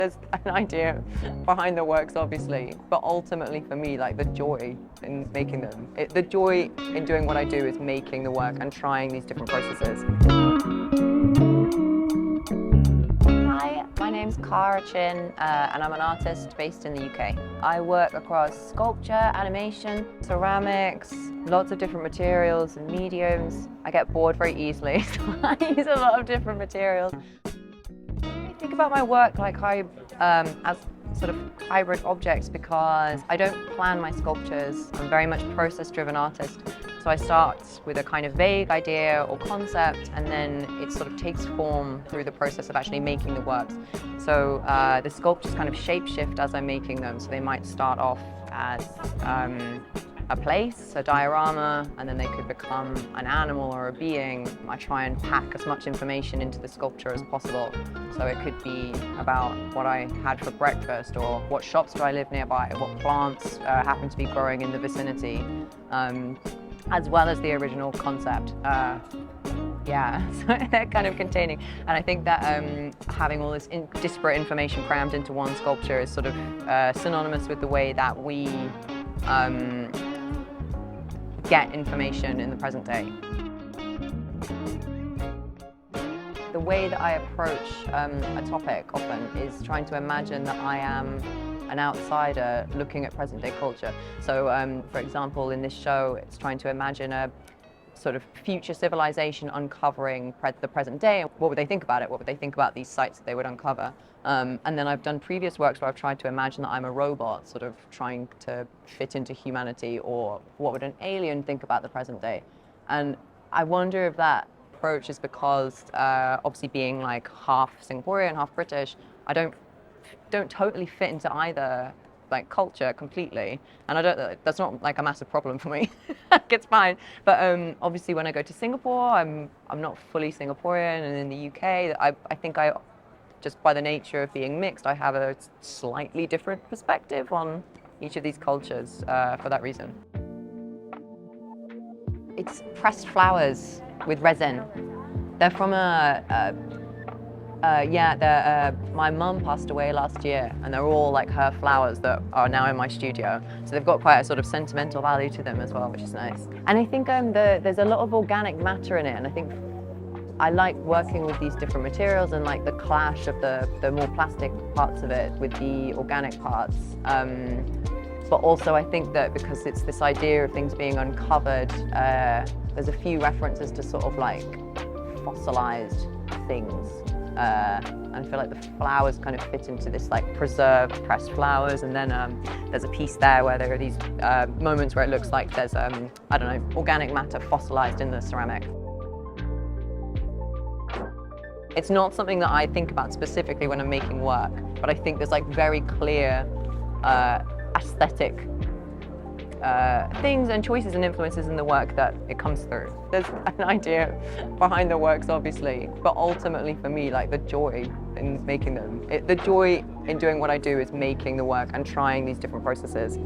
There's an idea behind the works, obviously, but ultimately for me, like the joy in making them, the joy in doing what I do is making the work and trying these different processes. Hi, my name's Cara Chin, and I'm an artist based in the UK. I work across sculpture, animation, ceramics, lots of different materials and mediums. I get bored very easily, so I use a lot of different materials. I think about my work like as sort of hybrid objects because I don't plan my sculptures. I'm very much process-driven artist. So I start with a kind of vague idea or concept, and then it sort of takes form through the process of actually making the works. So the sculptures kind of shape-shift as I'm making them. So they might start off as a place, a diorama, and then they could become an animal or a being. I try and pack as much information into the sculpture as possible. So it could be about what I had for breakfast, or what shops do I live nearby, what plants happen to be growing in the vicinity, as well as the original concept. Yeah, so they're kind of containing. And I think that having all this disparate information crammed into one sculpture is sort of synonymous with the way that we get information in the present day. The way that I approach a topic often is trying to imagine that I am an outsider looking at present day culture. So for example, in this show, it's trying to imagine a sort of future civilization uncovering the present day. What would they think about it? What would they think about these sites that they would uncover? And then I've done previous works where I've tried to imagine that I'm a robot, sort of trying to fit into humanity, or what would an alien think about the present day? And I wonder if that approach is because, obviously being like half Singaporean, half British, I don't totally fit into either like culture completely, and that's not like a massive problem for me. It's fine. But obviously when I go to Singapore, I'm not fully Singaporean, and in the UK, I think just by the nature of being mixed, I have a slightly different perspective on each of these cultures for that reason. It's pressed flowers with resin. They're from my mum passed away last year, and they're all like her flowers that are now in my studio. So they've got quite a sort of sentimental value to them as well, which is nice. And I think there's a lot of organic matter in it, and I think I like working with these different materials and like the clash of the more plastic parts of it with the organic parts. But also I think that because it's this idea of things being uncovered, there's a few references to sort of like fossilized things. And I feel like the flowers kind of fit into this like preserved pressed flowers, and then there's a piece there where there are these moments where it looks like there's, I don't know, organic matter fossilized in the ceramic. It's not something that I think about specifically when I'm making work, but I think there's like very clear aesthetic things and choices and influences in the work that it comes through. There's an idea behind the works, obviously, but ultimately for me, like the joy in making them, the joy in doing what I do is making the work and trying these different processes.